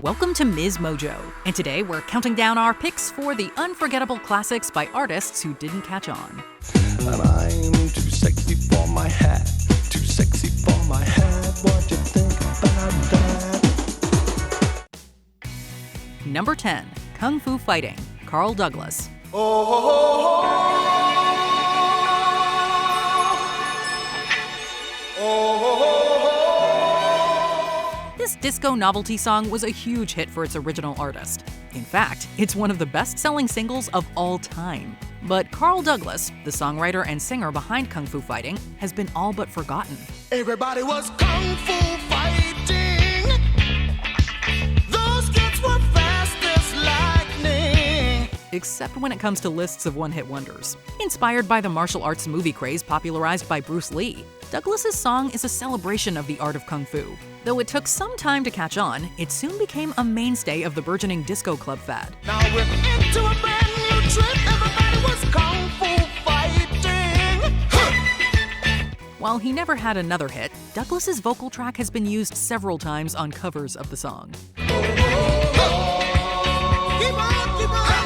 Welcome to MsMojo, and today we're counting down our picks for the unforgettable classics by artists who didn't catch on. And I'm too sexy for my hat, too sexy for my hat. What you think about that? Number 10, Kung Fu Fighting, Carl Douglas. This disco novelty song was a huge hit for its original artist. In fact, it's one of the best-selling singles of all time. But Carl Douglas, the songwriter and singer behind Kung Fu Fighting, has been all but forgotten. Everybody was kung fu fighting. Those kids were fast as lightning. Except when it comes to lists of one-hit wonders. Inspired by the martial arts movie craze popularized by Bruce Lee, Douglas's song is a celebration of the art of Kung Fu. Though it took some time to catch on, it soon became a mainstay of the burgeoning disco club fad. Now we're into a brand new trip. Everybody was kung fu fighting. While he never had another hit, Douglas's vocal track has been used several times on covers of the song. Keep on, keep on, keep on.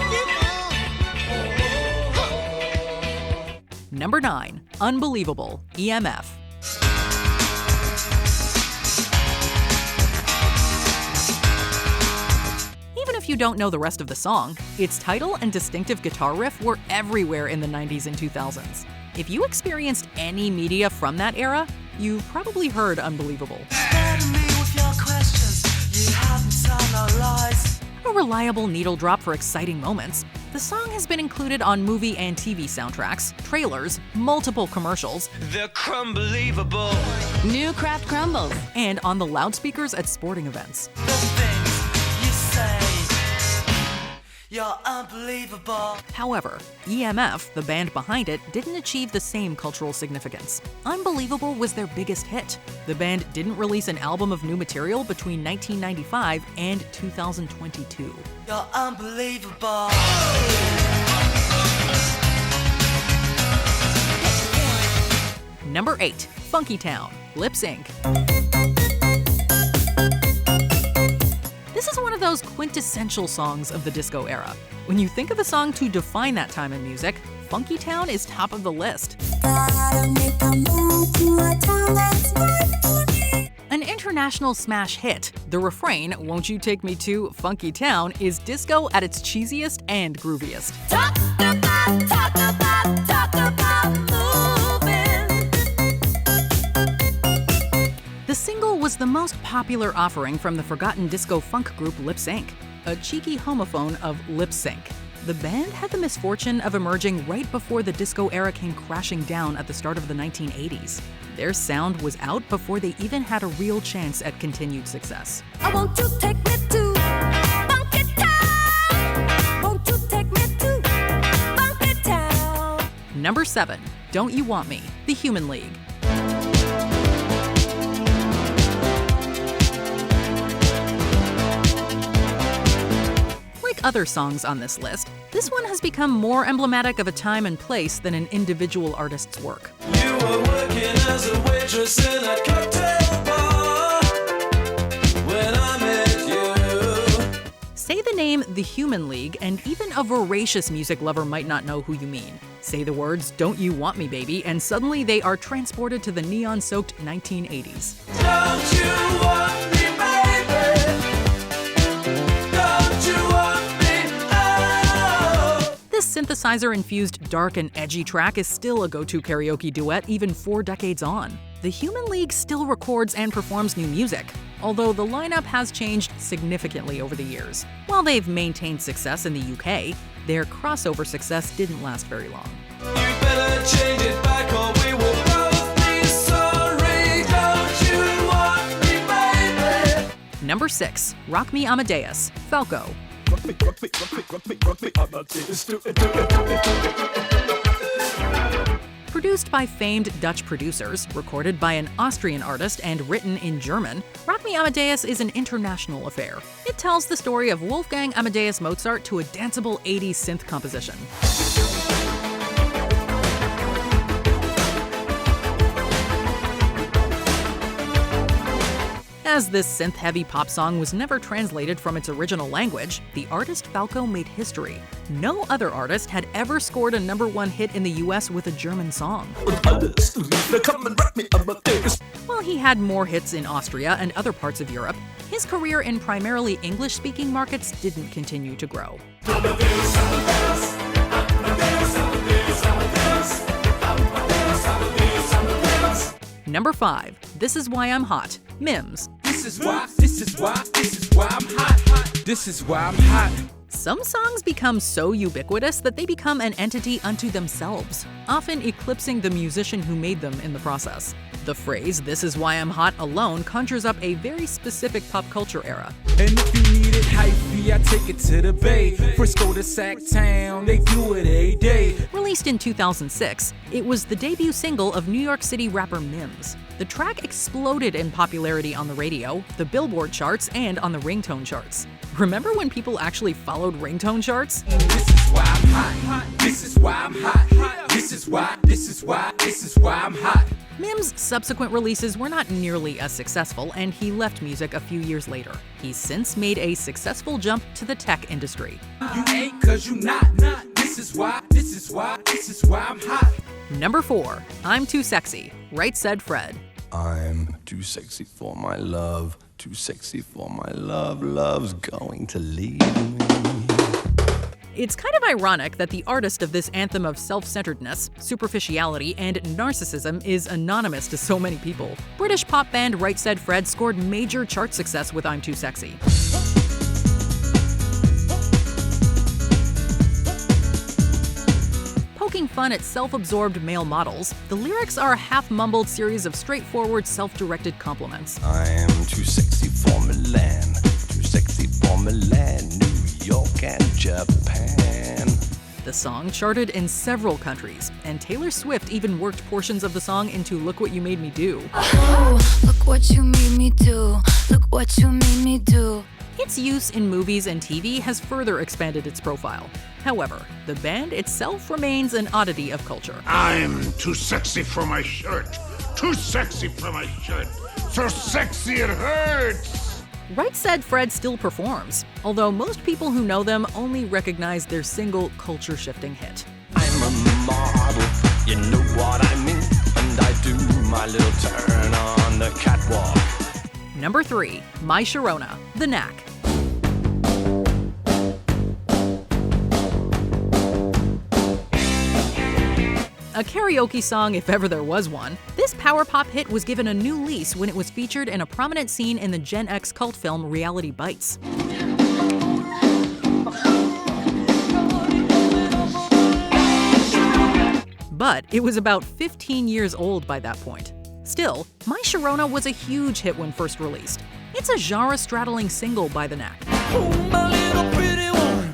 Number 9, Unbelievable, EMF. Even if you don't know the rest of the song, its title and distinctive guitar riff were everywhere in the 90s and 2000s. If you experienced any media from that era, you've probably heard Unbelievable. A reliable needle drop for exciting moments, the song has been included on movie and TV soundtracks, trailers, multiple commercials, They're crumbelievable. New Kraft Crumbles. and on the loudspeakers at sporting events. The things you say, you're unbelievable. However, EMF, the band behind it, didn't achieve the same cultural significance. Unbelievable was their biggest hit. The band didn't release an album of new material between 1995 and 2022. You're unbelievable. Number 8, Funky Town, Lip Sync. This is one of those quintessential songs of the disco era. When you think of a song to define that time in music, Funky Town is top of the list. An international smash hit, the refrain, "Won't You Take Me to Funky Town," is disco at its cheesiest and grooviest. Talk about moving. The single was the most popular offering from the forgotten disco funk group Lip Sync, a cheeky homophone of lip sync. The band had the misfortune of emerging right before the disco era came crashing down at the start of the 1980s. Their sound was out before they even had a real chance at continued success. I want you to take me to Funky Town. Won't you take me to Funky Town? Number 7, Don't You Want Me, The Human League. Like other songs on this list, this one has become more emblematic of a time and place than an individual artist's work. You were working as a waitress in a cocktail bar when I met you. Say the name The Human League, and even a voracious music lover might not know who you mean. Say the words, "Don't You Want Me, Baby," and suddenly they are transported to the neon-soaked 1980s. Don't you want me, baby? Don't you want me? Oh. This synthesizer-infused dark and edgy track is still a go-to karaoke duet even 4 decades on. The Human League still records and performs new music, although the lineup has changed significantly over the years. While they've maintained success in the UK, their crossover success didn't last very long. You better change it back or we will both be sorry. Don't you want me, baby? Number 6, Rock Me Amadeus, Falco. Produced by famed Dutch producers, recorded by an Austrian artist, and written in German, Rock Me Amadeus is an international affair. It tells the story of Wolfgang Amadeus Mozart to a danceable 80s synth composition. As this synth-heavy pop song was never translated from its original language, the artist Falco made history. No other artist had ever scored a #1 hit in the US with a German song. While he had more hits in Austria and other parts of Europe, his career in primarily English-speaking markets didn't continue to grow. Number 5. This Is Why I'm Hot, Mims. This is why I'm hot. This is why I'm hot. Some songs become so ubiquitous that they become an entity unto themselves, often eclipsing the musician who made them in the process. The phrase, "This is why I'm hot" alone conjures up a very specific pop culture era. And if you need it hyphy, I take it to the Bay. Frisco to Sacktown, they do it every day. Released in 2006, it was the debut single of New York City rapper Mims. The track exploded in popularity on the radio, the Billboard charts, and on the ringtone charts. Remember when people actually followed ringtone charts? This is why I'm hot. This is why I'm hot. This is why I'm hot. Mims' subsequent releases were not nearly as successful, and he left music a few years later. He's since made a successful jump to the tech industry. You ain't 'cause you not. This is why I'm hot. Number 4. I'm Too Sexy, Right Said Fred. I'm too sexy for my love, too sexy for my love, love's going to leave me. It's kind of ironic that the artist of this anthem of self-centeredness, superficiality, and narcissism is anonymous to so many people. British pop band Right Said Fred scored major chart success with I'm Too Sexy. Poking fun at self-absorbed male models, the lyrics are a half-mumbled series of straightforward, self-directed compliments. I'm too sexy for Milan, too sexy for Milan, New York and Japan. The song charted in several countries, and Taylor Swift even worked portions of the song into Look What You Made Me Do. Oh, look what you made me do. Look what you made me do. Its use in movies and TV has further expanded its profile. However, the band itself remains an oddity of culture. I'm too sexy for my shirt. Too sexy for my shirt. So sexy it hurts. Right Said Fred still performs, although most people who know them only recognize their single culture-shifting hit. I'm a model, you know what I mean, and I do my little turn on the catwalk. Number 3. My Sharona, The Knack. A karaoke song if ever there was one, this power pop hit was given a new lease when it was featured in a prominent scene in the Gen X cult film Reality Bites. But it was about 15 years old by that point. Still, My Sharona was a huge hit when first released. It's a genre-straddling single by The Knack. Oh, my little pretty one,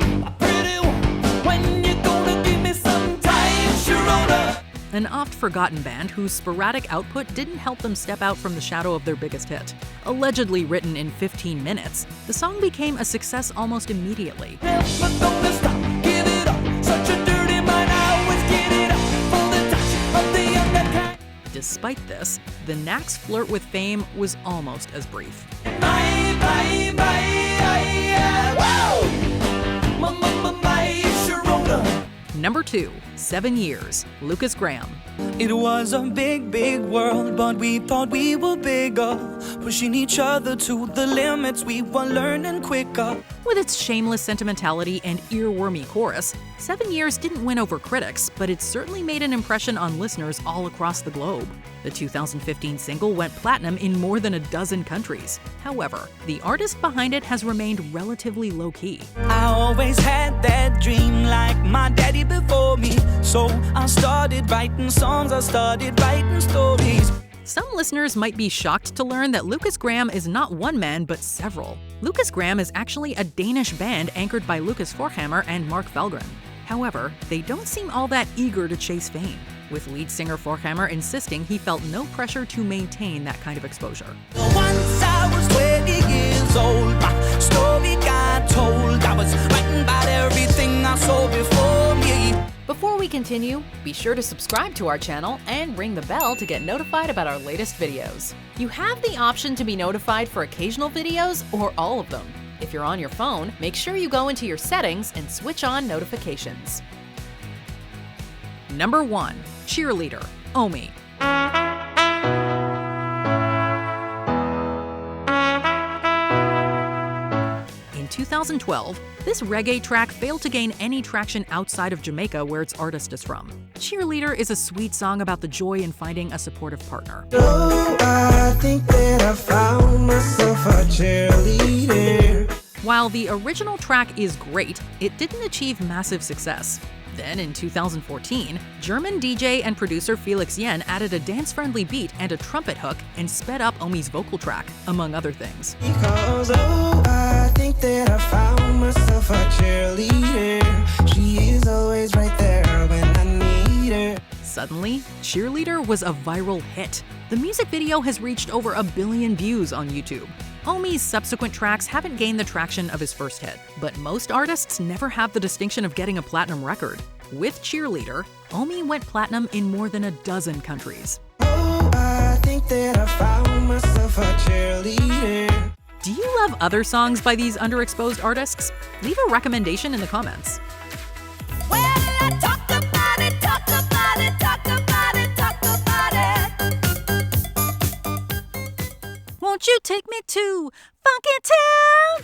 when you gonna give me some time, Sharona? An oft-forgotten band whose sporadic output didn't help them step out from the shadow of their biggest hit. Allegedly written in 15 minutes, the song became a success almost immediately. Never gonna stop, give it up, such a dirty mind, I always get it up, for the touch of the younger kind. Despite this, The Knack's flirt with fame was almost as brief. Bye, bye, bye, wow! My Sharona. Number 2. 7 Years, Lucas Graham. It was a big, big world, but we thought we were bigger. Pushing each other to the limits, we were learning quicker. With its shameless sentimentality and earwormy chorus, 7 Years didn't win over critics, but it certainly made an impression on listeners all across the globe. The 2015 single went platinum in more than a dozen countries. However, the artist behind it has remained relatively low-key. I always had that dream like my daddy before me. So I started writing songs, I started writing stories. Some listeners might be shocked to learn that Lucas Graham is not one man, but several. Lucas Graham is actually a Danish band anchored by Lucas Forchhammer and Mark Valgren. However, they don't seem all that eager to chase fame, with lead singer Forchhammer insisting he felt no pressure to maintain that kind of exposure. Once I was 20 years old, my story got told. I was writing about everything I saw before me. Before we can continue, be sure to subscribe to our channel and ring the bell to get notified about our latest videos. You have the option to be notified for occasional videos or all of them. If you're on your phone, make sure you go into your settings and switch on notifications. Number 1. Cheerleader, Omi. In 2012, this reggae track failed to gain any traction outside of Jamaica, where its artist is from. Cheerleader is a sweet song about the joy in finding a supportive partner. Oh, I think that I found myself a cheerleader. While the original track is great, it didn't achieve massive success. Then, in 2014, German DJ and producer Felix Yen added a dance-friendly beat and a trumpet hook and sped up Omi's vocal track, among other things. Because, oh, I think that I found myself a cheerleader. She is always right there when I need her. Suddenly, Cheerleader was a viral hit. The music video has reached over 1 billion views on YouTube. Omi's subsequent tracks haven't gained the traction of his first hit, but most artists never have the distinction of getting a platinum record. With Cheerleader, Omi went platinum in more than a dozen countries. Oh, I think that I found myself a cheerleader. Do you love other songs by these underexposed artists? Leave a recommendation in the comments. Well, I talk about it, talk about it, talk about it, talk about it. Won't you take me to Funky Town?